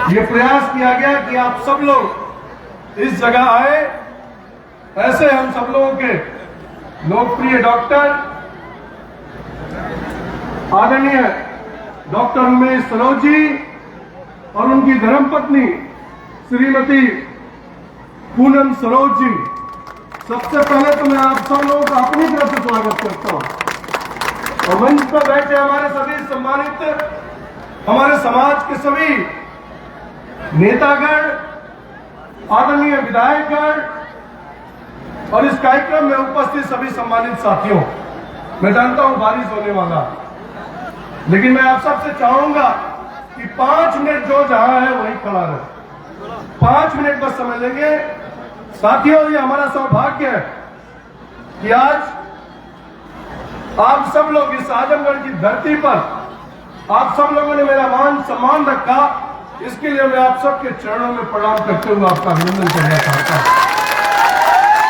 ये प्रयास किया गया कि आप सब लोग इस जगह आए। ऐसे हम सब लोगों के लोकप्रिय डॉक्टर आदरणीय डॉक्टर उमेश सरोज जी और उनकी धर्मपत्नी श्रीमती पूनम सरोज जी, सबसे पहले तो मैं आप सब लोगों का अपनी तरफ से स्वागत करता हूं। और मंच पर बैठे हमारे सभी सम्मानित, हमारे समाज के सभी नेतागण, आदरणीय विधायकगण और इस कार्यक्रम में उपस्थित सभी सम्मानित साथियों, मैं जानता हूं बारिश होने वाला, लेकिन मैं आप सबसे चाहूंगा कि 5 मिनट जो जहां है वहीं खड़ा रहे। 5 मिनट बस समय लेंगे। साथियों, ये हमारा सौभाग्य है कि आज आप सब लोग इस आजमगढ़ की धरती पर आप सब लोगों ने मेरा मान सम्मान रखा। इसके लिए मैं आप सबके चरणों में प्रणाम करते हुए आपका अभिनंदन करना चाहता हूं।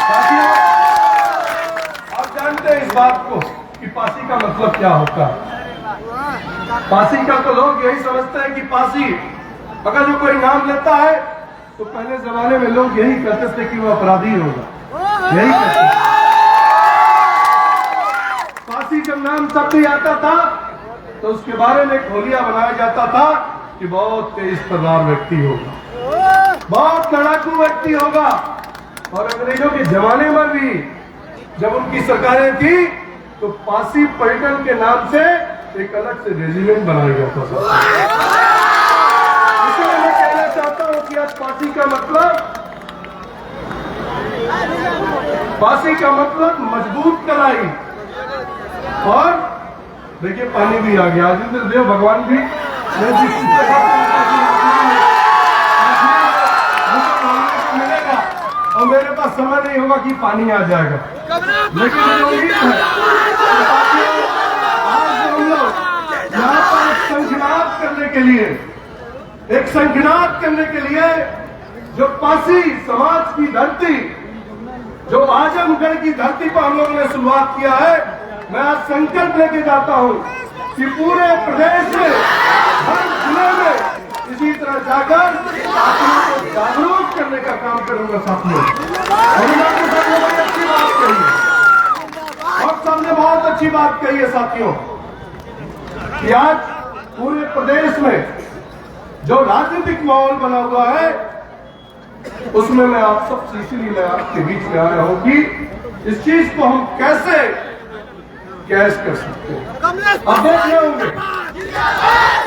साथियों, आप जानते हैं इस बात को कि पासी का मतलब क्या होता है। पासी का तो लोग यही समझते हैं कि पासी अगर जो कोई नाम लेता है तो पहले जमाने में लोग यही कहते थे कि वो अपराधी होगा, यही कहते थे। पासी जब नाम शब्द ही आता था तो उसके बारे में एक होलिया बनाया जाता था कि बहुत तेज तर्रार व्यक्ति होगा, बहुत लड़ाकू व्यक्ति होगा। और अंग्रेजों के जमाने में भी जब उनकी सरकारें थी तो पासी पलटन के नाम से एक अलग से रेजिमेंट बनाया जाता था। इसलिए मैं कहना चाहता हूं कि आज पासी का मतलब मजबूत कलाई। और देखिए पानी भी आ गया, राजेंद्र देव भगवान भी मिलेगा और मेरे पास समय नहीं होगा कि पानी आ जाएगा, लेकिन मुझे उम्मीद है आज हम लोग यहाँ पर संख्यानाद करने के लिए जो पासी समाज की धरती, जो आजमगढ़ की धरती पर हम लोगों ने शुरुआत किया है, मैं आज संकल्प लेके जाता हूं कि पूरे प्रदेश में हर जिले में इसी तरह जाकर साथियों को जागरूक करने का काम करूंगा। साथियों, अच्छी बात कही है और सबने बहुत अच्छी बात कही है साथियों कि आज पूरे प्रदेश में जो राजनीतिक माहौल बना हुआ है उसमें मैं आप सबसे इसीलिए मैं आपके बीच में आया हूं कि इस चीज को हम कैसे कैश कर सकते हैं। अब देख रहे होंगे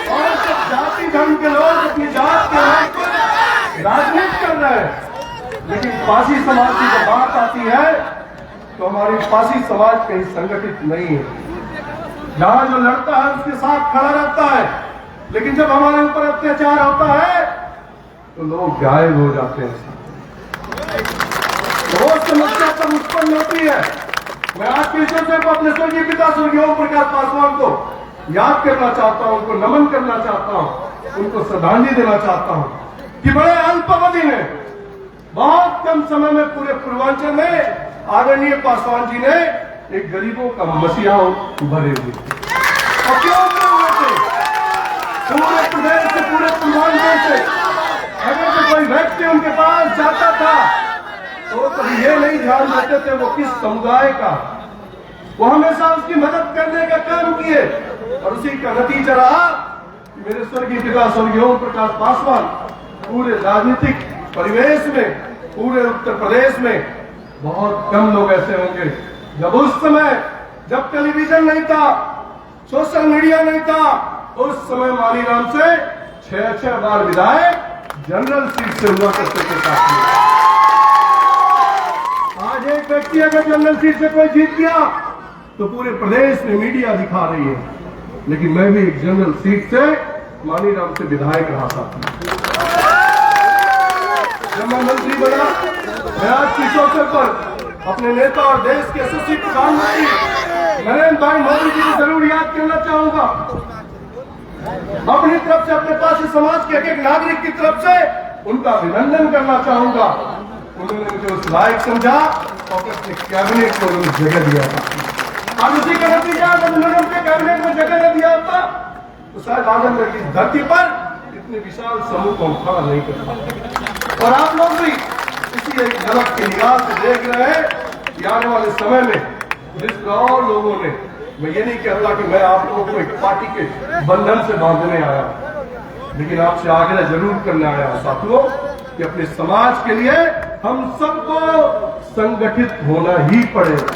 और जब जाति धर्म के लोग अपनी जात के नाम पर राजनीति कर रहे हैं, लेकिन पासी समाज की जब बात आती है तो हमारी पासी समाज कहीं संगठित नहीं है। जहां जो लड़ता है उसके साथ खड़ा रहता है, लेकिन जब हमारे ऊपर अत्याचार होता है तो लोग गायब हो जाते हैं। वो समस्या तब उत्पन्न होती है। मैं आज के विषय को अपने स्वर्गीय पिता स्वर्गीय ओम प्रकाश पासवान को याद करना चाहता हूं, उनको नमन करना चाहता हूं, उनको श्रद्धांजलि देना चाहता हूं कि बड़े अल्प अवधि में, बहुत कम समय में पूरे पूर्वांचल में आदरणीय पासवान जी ने एक गरीबों का मसीहा उभरे हुए और क्यों उभरे हुए थे? पूरे प्रदेश से, पूरे पूर्वांचल से अगर तो कोई व्यक्ति उनके पास जाता था तो कभी ये नहीं ध्यान देते थे वो किस समुदाय का, वो हमेशा उसकी मदद करने का काम किए। और उसी का नतीजा रहा कि मेरे स्वर्गीय पिता स्वर्गीय ओम प्रकाश पासवान पूरे राजनीतिक परिवेश में, पूरे उत्तर प्रदेश में बहुत कम लोग ऐसे होंगे जब उस समय, जब टेलीविजन नहीं था, सोशल मीडिया नहीं था, उस समय मालीराम से 6-6 बार विधायक जनरल सीट से हुआ करते थे। आज एक व्यक्ति अगर जनरल सीट से कोई जीत गया तो पूरे प्रदेश में मीडिया दिखा रही है, लेकिन मैं भी एक जनरल सीट से मालीराम से विधायक रहा था। जब मैं मंत्री बना, मैं आज इस अवसर पर अपने नेता और देश के यशस्वी प्रधानमंत्री नरेंद्र भाई मोदी जी को जरूर याद करना चाहूंगा। अपनी तरफ से, अपने पास समाज के एक नागरिक की तरफ से उनका अभिनंदन करना चाहूंगा। उन्होंने मुझे उस लायक समझा और अपने कैबिनेट को उन्होंने जगह दिया था। आज उसी का नतीजा, अगर उन्होंने उनके कैबिनेट में जगह दिया होता तो शायद आजमगढ़ की धरती पर इतने विशाल समूह को खड़ा नहीं कर पाते। और आप लोग भी इसी एक झलक की निगाह से देख रहे हैं कि आने वाले समय में जिस तरह और लोगों ने, मैं ये नहीं कहता कि मैं आप लोगों को एक पार्टी के बंधन से बांधने आया, लेकिन आपसे आग्रह जरूर करने आया साथियों कि अपने समाज के लिए हम सबको संगठित होना ही पड़ेगा।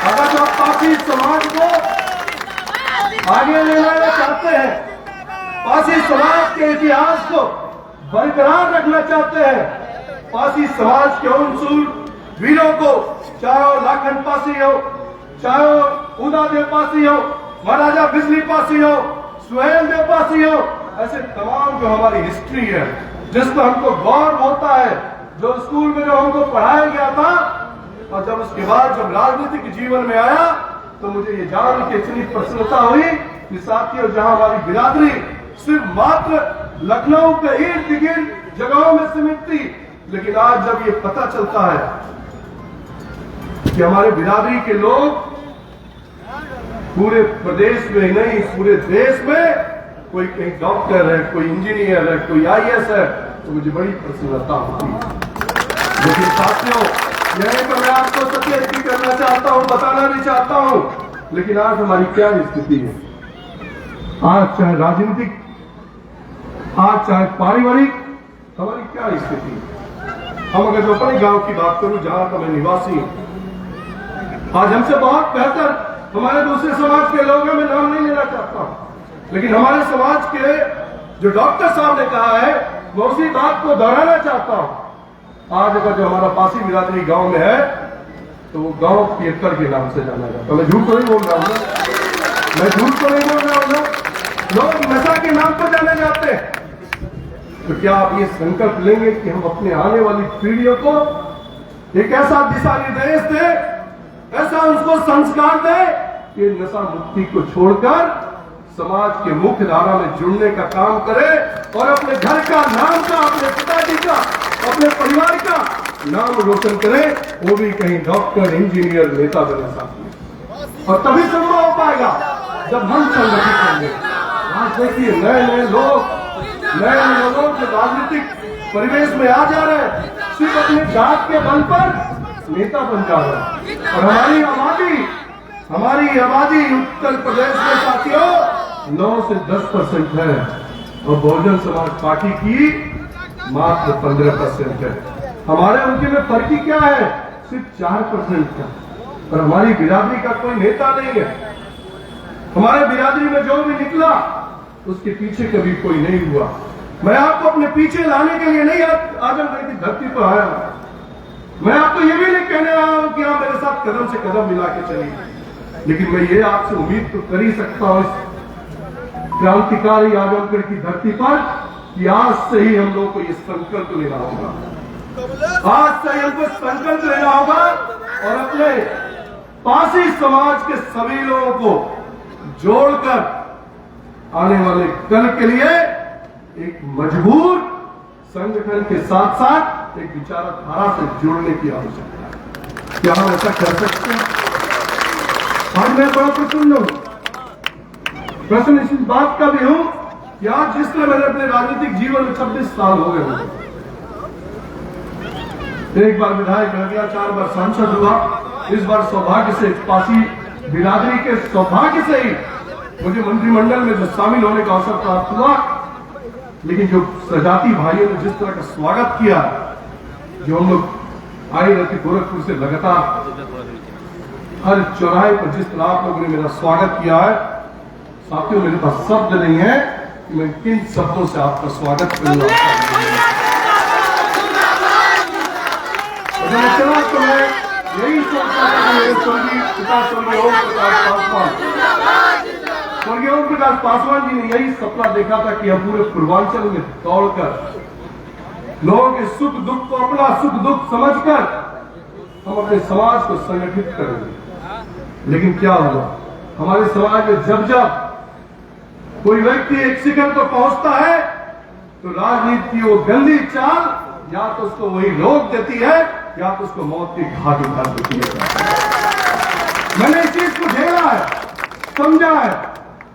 अगर जो पासी समाज को आगे ले जाना चाहते हैं, पासी समाज के इतिहास को बरकरार रखना चाहते हैं, पासी समाज के उन शूर वीरों को, चाहे वो लाखन पासी हो, चाहे वो उदादेव पासी हो, महाराजा बिजली पासी हो, सुहेल देव पासी हो, ऐसे तमाम जो हमारी हिस्ट्री है जिस पर हमको गौरव होता है, जो स्कूल में जो हमको पढ़ाया गया था, और जब उसके बाद जब राजनीतिक जीवन में आया तो मुझे ये जान के इतनी प्रसन्नता हुई कि साथियों, जहां हमारी बिरादरी सिर्फ मात्र लखनऊ के इर्द गिर्द जगहों में सीमित थी, लेकिन आज जब ये पता चलता है कि हमारे बिरादरी के लोग पूरे प्रदेश में ही नहीं पूरे देश में, कोई कहीं डॉक्टर है, कोई इंजीनियर है, कोई आईएएस है, तो मुझे बड़ी प्रसन्नता होती है। लेकिन साथियों, यही तो मैं आपको सचेत भी करना चाहता हूं, बताना भी चाहता हूं, लेकिन आज हमारी क्या स्थिति है? आज चाहे राजनीतिक, आज चाहे पारिवारिक, हमारी क्या स्थिति है? हम अगर जो अपने गांव की बात करूं, जहां का मैं निवासी हूं, आज हमसे बहुत बेहतर हमारे दूसरे समाज के लोग हैं, मैं नाम नहीं लेना चाहता हूं, लेकिन हमारे समाज के जो डॉक्टर साहब ने कहा है, मैं उसी बात को दोहराना चाहता हूं। आज अगर जो हमारा पासी बिरादरी गांव में है, तो वो गांव पियक्कर के नाम से जाना जाता है। मैं झूठ तो नहीं बोल रहा हूं, मैं झूठ तो नहीं बोल रहा हूं। लोग नशा के नाम पर जाने जाते हैं। तो क्या आप ये संकल्प लेंगे कि हम अपने आने वाली पीढ़ियों को एक ऐसा दिशा निर्देश दे, ऐसा उसको संस्कार दे कि नशा मुक्ति को छोड़कर समाज के मुख्य धारा में जुड़ने का काम करे और अपने घर का नाम का, अपने पिताजी का, अपने परिवार का नाम रोशन करे, वो भी कहीं डॉक्टर, इंजीनियर, नेता बने साथी। और तभी संभव हो पाएगा जब हम संगठित होंगे। आज देखिए नए नए लोगों के राजनीतिक परिवेश में आ जा रहे हैं, सिर्फ अपने जात के बल पर नेता बन जा रहे हैं। और हमारी आबादी उत्तर प्रदेश में साथियों 9 से 10% है, और बहुजन समाज पार्टी की मात्र 15% है। हमारे उनके में फर्क ही क्या है? सिर्फ 4% का। और हमारी बिरादरी का कोई नेता नहीं है। हमारे बिरादरी में जो भी निकला उसके पीछे कभी कोई नहीं हुआ। मैं आपको अपने पीछे लाने के लिए नहीं आजमगढ़ की धरती पर आया हूं। मैं आपको ये भी नहीं कहने आया हूं कि आप मेरे साथ कदम से कदम मिला के चलिए, लेकिन मैं ये आपसे उम्मीद तो कर ही सकता हूं इस क्रांतिकारी आजमगढ़ की धरती पर कि आज से ही हम लोग को ये संकल्प लेना होगा। आज से ही हमको संकल्प लेना होगा और अपने पासी समाज के सभी लोगों को जोड़कर आने वाले कल के लिए एक मजबूत संगठन के साथ साथ एक विचारधारा से जुड़ने की आवश्यकता है। क्या हम ऐसा कर सकते हैं? आज मैं बड़ा प्रसन्न हूं, प्रश्न इस बात का भी हूं कि आज जिस तरह मैंने अपने राजनीतिक जीवन में 26 साल हो गए हैं, एक बार विधायक रह गया, 4 बार सांसद हुआ, इस बार सौभाग्य से पासी बिरादरी के सौभाग्य से ही मुझे मंत्रिमंडल में जो शामिल होने का अवसर प्राप्त हुआ। लेकिन जो सजाती भाइयों ने जिस तरह का स्वागत किया, जो हम लोग आए रहते गोरखपुर से लगातार हर चौराहे पर जिस तरह आप लोगों ने मेरा स्वागत किया है, साथियों मेरे पास शब्द नहीं है कि मैं किन शब्दों से आपका स्वागत करूंगा। चला तो मैं यही सोचता था कि स्वर्गीय पिता स्वर्गीय ओम प्रकाश पासवान जी ने यही सपना देखा था कि हम पूरे पूर्वांचल में दौड़कर लोगों के सुख दुख को अपना सुख दुख समझकर हम अपने समाज को संगठित करेंगे। लेकिन क्या हुआ? हमारे समाज में जब जब कोई व्यक्ति एक शिखर पर पहुंचता है तो राजनीति की वो गंदी चाल या तो उसको वही रोक देती है या तो उसको मौत की घाट उतार देती है। मैंने इस चीज को झेला है, समझा है।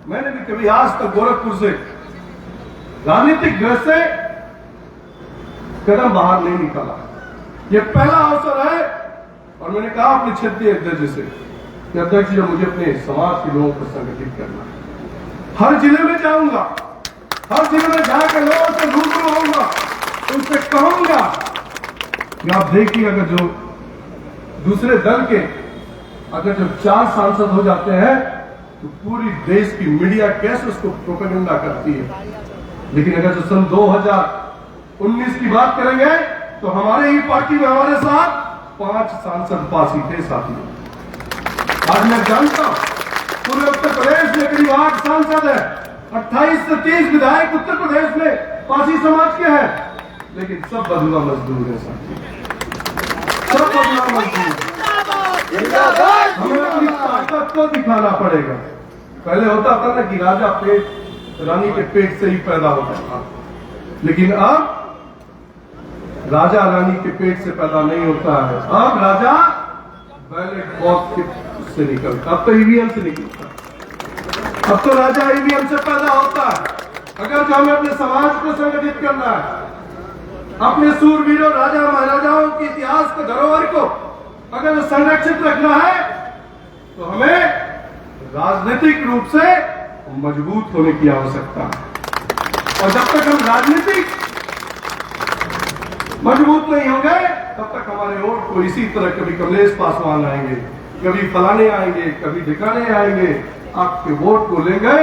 मैंने भी कभी आज तक गोरखपुर से राजनीतिक घर से कदम बाहर नहीं निकाला। ये पहला अवसर है और मैंने कहा अपने क्षेत्रीय अध्यक्ष से कि अध्यक्ष जी मुझे अपने समाज के लोगों को संगठित करना है। हर जिले में जाऊंगा, हर जिले में जाकर लोगों से रूबरू होऊंगा, उनसे कहूंगा कि आप देखिए अगर जो दूसरे दल के अगर जो 4 सांसद हो जाते हैं तो पूरी देश की मीडिया कैसे उसको प्रोपेगेंडा करती है, लेकिन अगर जो सन 2019 की बात करेंगे तो हमारे ही पार्टी में हमारे साथ 5 सांसद पास ही थे साथियों। आज मैं जानता हूं पूरे उत्तर प्रदेश में करीब 8 सांसद है, 28 से 30 विधायक उत्तर प्रदेश में पासी समाज के हैं, लेकिन सब बदुआ मजदूर है साथियों, सब बदुआ मजदूर। हमें अपनी ताकत को दिखाना पड़ेगा। पहले होता था ना कि राजा रानी के पेट से ही पैदा होता था, लेकिन अब राजा रानी के पेट से पैदा नहीं होता है, अब राजा बैलेट बॉक्स से निकलता, अब तो ईवीएम से निकलता, अब तो राजा ईवीएम से पैदा होता है। अगर जो हमें अपने समाज को संगठित करना है, अपने सूरवीरों राजा महाराजाओं के इतिहास को धरोहर को अगर संरक्षित रखना है तो हमें राजनीतिक रूप से मजबूत होने की आवश्यकता है। और जब तक हम राजनीतिक मजबूत नहीं होंगे तब तक हमारे वोट को इसी तरह कभी कमलेश पासवान आएंगे, कभी फलाने आएंगे, कभी ढिकाने आएंगे, आपके वोट को लेंगे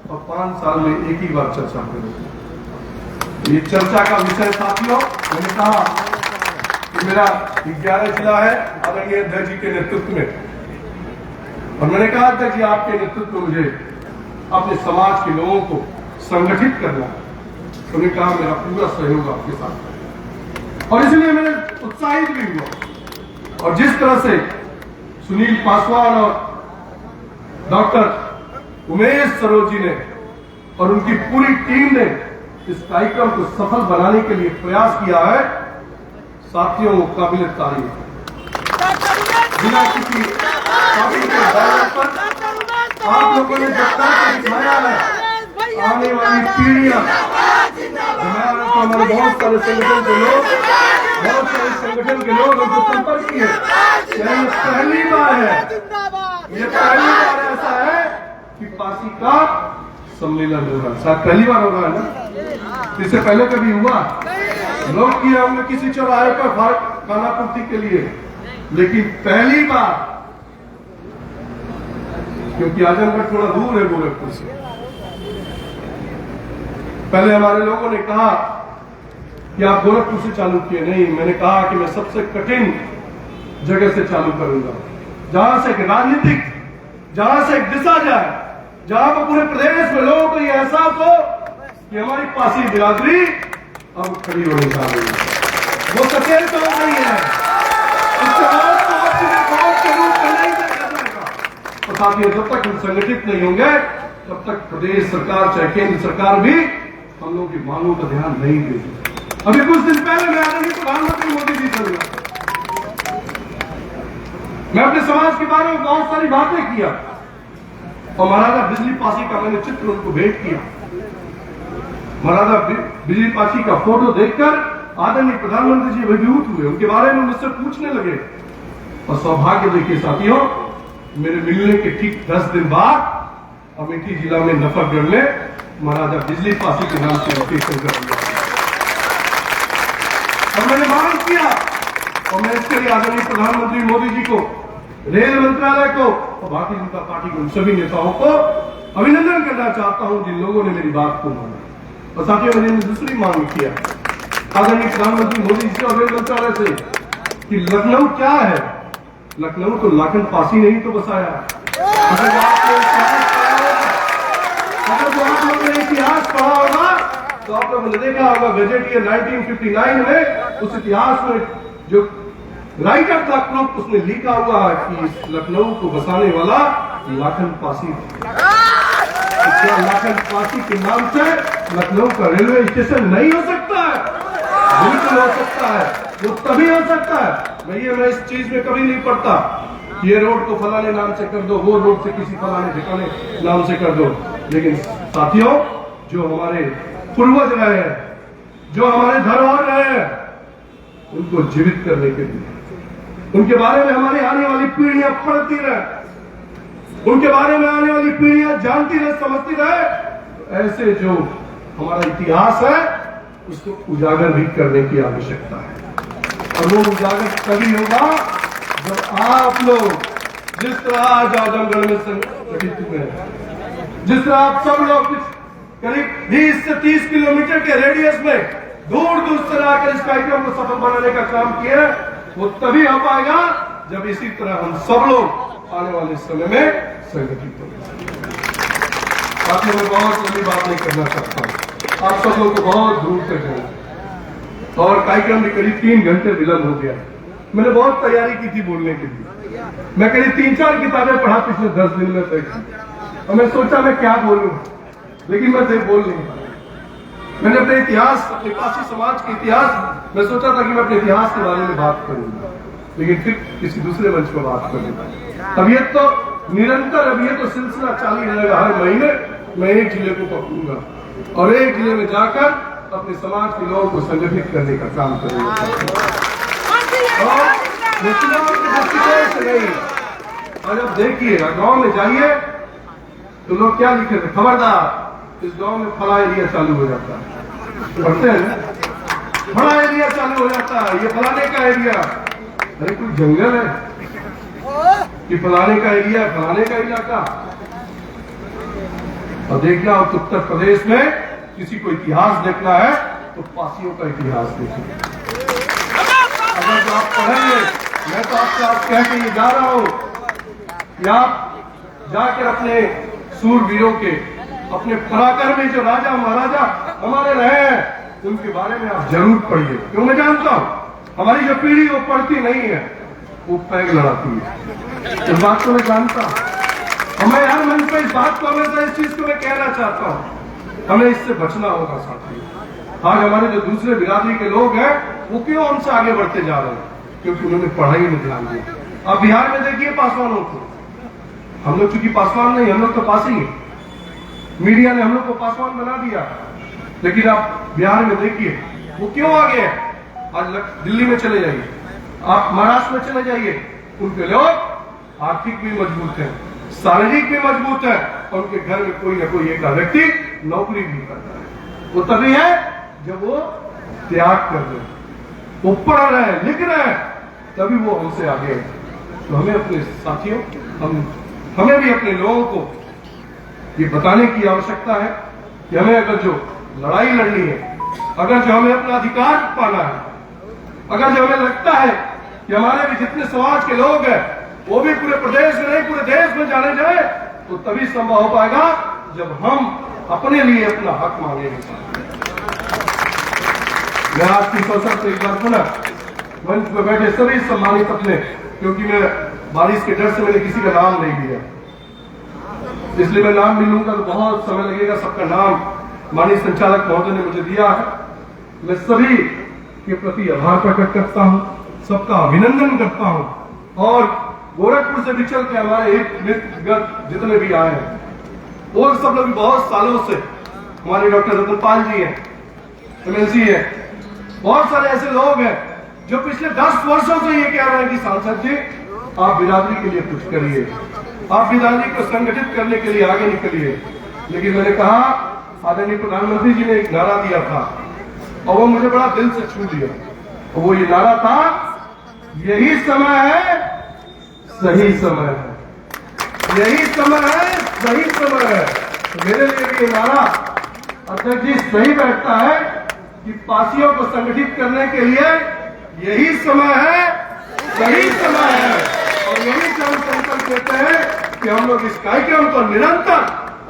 और 5 साल में एक ही बार चर्चा करेंगे। ये चर्चा का विषय साथियों, मैंने कहा कि मेरा 11 जिला है आदरणीय अध्यक्ष जी के नेतृत्व में, और मैंने कहा अध्यक्ष जी आपके नेतृत्व में मुझे अपने समाज के लोगों को संगठित करना, तो उन्होंने कहा मेरा पूरा सहयोग आपके साथ है। और इसलिए मैंने उत्साहित भी हुआ, और जिस तरह से सुनील पासवान और डॉक्टर उमेश सरोज जी ने और उनकी पूरी टीम ने इस कार्यक्रम को सफल बनाने के लिए प्रयास किया है साथियों, वो काबिल तारीफ। बिना किसी पार्टी के बैनर पर आप लोगों ने जब तक दिखाया है आने वाली पीढ़ियां, हमारे बहुत सारे संगठन के लोग, बहुत सारे संगठन के लोग उनको संपर्क किए, ये पहली बार है, ये पहली बार ऐसा है कि पासी का सम्मेलन होगा, शायद पहली बार होगा ना, इससे पहले कभी हुआ लोग किए होंगे किसी चौराहे पर खाना पूर्ति के लिए, लेकिन पहली बार, क्योंकि आजमगढ़ थोड़ा दूर है गोरखपुर से। पहले हमारे लोगों ने कहा कि आप गोरखपुर से चालू किए, नहीं, मैंने कहा कि मैं सबसे कठिन जगह से चालू करूंगा, जहां से एक राजनीतिक, जहां से एक दिशा जाए, जहां पर पूरे प्रदेश में लोगों को यह एहसास हो कि हमारी पासी बिरादरी अब खड़ी होने जा रही है, वो सचेत हो रही है, इसके बाद तो आप के रूप में नहीं देखा जाएगा। और साथियों, जब तक हम संगठित नहीं होंगे तब तक प्रदेश सरकार चाहे केंद्र सरकार भी हम लोगों की मांगों का ध्यान नहीं देगी। अभी कुछ दिन पहले मैं आदरणीय प्रधानमंत्री मोदी जी से मिला, मैं अपने समाज के बारे में बहुत सारी बातें किया और महाराजा बिजली पासी का मैंने चित्र उनको भेंट किया। महाराजा बिजली पासी का फोटो देखकर आदरणीय प्रधानमंत्री जी अभिभूत हुए, उनके बारे में मुझसे पूछने लगे। और सौभाग्य देखिए साथियों, मेरे मिलने के ठीक 10 दिन बाद अमेठी जिला में नफरगढ़ में महाराजा बिजली पासी के नाम से लोकेशन कर दिया और मैंने मांग किया, और मैं इसके लिए आदरणीय प्रधानमंत्री मोदी जी को, रेल मंत्रालय को और भारतीय जनता पार्टी के उन सभी नेताओं को अभिनंदन करना चाहता हूं जिन लोगों ने मेरी बात को माना। और साथियों, मैंने दूसरी मांग किया आदरणीय प्रधानमंत्री मोदी जी से और रेल मंत्रालय से कि लखनऊ क्या है, लखनऊ तो लाखन पासी ने ही तो बसाया। अगर आप लोगों ने इतिहास पढ़ा होगा तो आप लोगों ने देखा होगा गजेट ईयर 1959 में उस इतिहास में जो राइटर था क्रुप, उसने लिखा हुआ है कि इस लखनऊ को बसाने वाला लाखन पासी था। क्या लाखन पासी के नाम से लखनऊ का रेलवे स्टेशन नहीं हो सकता है? बिल्कुल हो सकता है, वो तभी हो सकता है। मैं इस चीज में कभी नहीं पढ़ता ये रोड को फलाने नाम से कर दो, वो रोड से किसी फलाने ठिकाने नाम से कर दो, लेकिन साथियों जो हमारे पूर्वज रहे हैं, जो हमारे धरोहर रहे हैं, उनको जीवित करने के लिए, उनके बारे में हमारी आने वाली पीढ़ियां पढ़ती रहे, उनके बारे में आने वाली पीढ़ियां जानती रहे, समझती रहे, ऐसे जो हमारा इतिहास है उसको उजागर भी करने की आवश्यकता है। और वो उजागर तभी होगा जब आप लोग जिस तरह आज आजमगढ़ में संगठित हुए हैं, जिस तरह आप सब लोग करीब 20 से 30 किलोमीटर के रेडियस में दूर दूर से आकर इस कार्यक्रम को सफल बनाने का काम किया, वो तभी हो पाएगा जब इसी तरह हम सब लोग आने वाले समय में संगठित होंगे। साथियों, मैं बहुत लंबी बात नहीं करना चाहता हूं, आप सब लोग को बहुत दूर तक जाना और कार्यक्रम भी करीब 3 घंटे विलंब हो गया। मैंने बहुत तैयारी की थी बोलने के लिए, मैं करीब 3-4 किताबें पढ़ा पिछले 10 दिन में तक, और मैं सोचा मैं क्या बोलूं, लेकिन मैं बोल नहीं पाया। मैंने अपने इतिहास, अपने पासी समाज के इतिहास, मैं सोचा था कि मैं अपने इतिहास के बारे में बात करूंगा, लेकिन फिर किसी दूसरे मंच पर बात करूंगा। अब ये तो निरंतर, अब ये तो सिलसिला चालू रहेगा। हर महीने मैं एक जिले को पकड़ूंगा और एक जिले में जाकर अपने समाज के लोगों को संगठित करने का काम करूंगा। और चुनाव के दृष्टिकोण से नहीं, और अब देखिए गांव में जाइए तो लोग क्या लिखे थे, खबरदार इस गांव में फला एरिया चालू हो जाता है, पढ़ते हैं, फला एरिया चालू हो जाता है, ये फलाने का एरिया। अरे कोई जंगल है कि फलाने का एरिया, फलाने का इलाका? और देखना हो तो उत्तर प्रदेश में किसी को इतिहास देखना है तो पासियों का इतिहास देखिए। अगर जो आप पढ़ेंगे, मैं तो आपसे आज कह के ये जा रहा हूं कि आप जाकर अपने सूरवीरों के, अपने पराक्रमी जो राजा महाराजा हमारे रहे हैं, उनके बारे में आप जरूर पढ़िए। क्यों? मैं जानता हूं हमारी जो पीढ़ी वो पढ़ती नहीं है, वो पैग लड़ाती है। इस बात को मैं जानता हूं, और मैं हर मंच पे इस बात को, हमेशा इस चीज को मैं कहना चाहता हूं, हमें इससे बचना होगा साथियों। आज हमारे जो दूसरे बिरादरी के लोग हैं वो क्यों हमसे आगे बढ़ते जा रहे हैं? क्योंकि उन्होंने पढ़ाई में ध्यान दिया। अब बिहार में देखिए पासवानों को, हम लोग चूंकि पासवान नहीं, हम लोग तो पासी हैं, मीडिया ने हम लोग को पासवान बना दिया, लेकिन आप बिहार में देखिए वो क्यों आगे है। आज दिल्ली में चले जाइए, आप महाराष्ट्र में चले जाइए, उनके लोग आर्थिक भी मजबूत है, शारीरिक भी मजबूत है, और उनके घर में कोई ना कोई एक व्यक्ति नौकरी भी करता है। वो तभी है जब वो त्याग कर रहे हैं, वो पढ़ रहे हैं, लिख रहे हैं, तभी वो हमसे आगे है। तो हमें अपने साथियों, हमें भी अपने लोगों को ये बताने की आवश्यकता है कि हमें अगर जो लड़ाई लड़नी है, अगर जो हमें अपना अधिकार पाना है, अगर जो हमें लगता है कि हमारे भी जितने समाज के लोग हैं वो भी पूरे प्रदेश में नहीं पूरे देश में जाने जाए, तो तभी संभव हो पाएगा जब हम अपने लिए अपना हक मांगेंगे। मैं आज की अवसर से एक बार पुनः मंच पर बैठे सभी सम्मानित अपने, क्योंकि मैं बारिश के डर से मैंने किसी का नाम नहीं लिया, इसलिए मैं नाम नहीं लूंगा तो बहुत समय लगेगा। सबका नाम माननीय संचालक महोदय ने मुझे दिया है। मैं सभी के प्रति आभार प्रकट करता हूं, सबका अभिनंदन करता हूं, और गोरखपुर से भी चल के हमारे एक मित्रगण जितने भी आए हैं, वो सब लोग बहुत सालों से, हमारे डॉक्टर रतनपाल जी हैं, एमएलसी हैं, बहुत सारे ऐसे लोग हैं जो पिछले 10 वर्षों से ये कह रहे हैं कि सांसद जी आप बिरादरी के लिए कुछ करिए, आप बिरादरी को संगठित करने के लिए आगे निकलिए। लेकिन मैंने कहा, आदरणीय प्रधानमंत्री जी ने एक नारा दिया था और वो मुझे बड़ा दिल से छू दिया, और वो ये नारा था, यही समय है, सही समय है, यही समय है, सही समय है। तो मेरे लिए भी ये नारा अध्यक्ष जी सही बैठता है कि पासियों को संगठित करने के लिए यही समय है, सही समय है, और यही से हम संकल्प लेते हैं कि हम लोग इस कार्यक्रम को निरंतर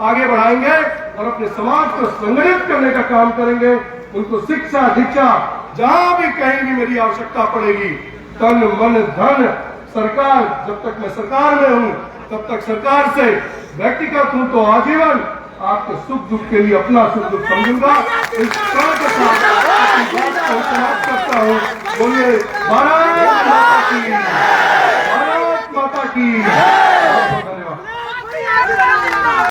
आगे बढ़ाएंगे और अपने समाज को संगठित करने का काम करेंगे। उनको शिक्षा दीक्षा जहां भी कहीं भी मेरी आवश्यकता पड़ेगी, तन मन धन, सरकार, जब तक मैं सरकार में हूं तब तक सरकार से, व्यक्तिगत हूं तो आजीवन आपके सुख दुख के लिए अपना सुख दुख समझूंगा। इस तरह के साथ अपनी बात को समाप्त करता हूं। बोलिए भारत माता की, भारत माता की।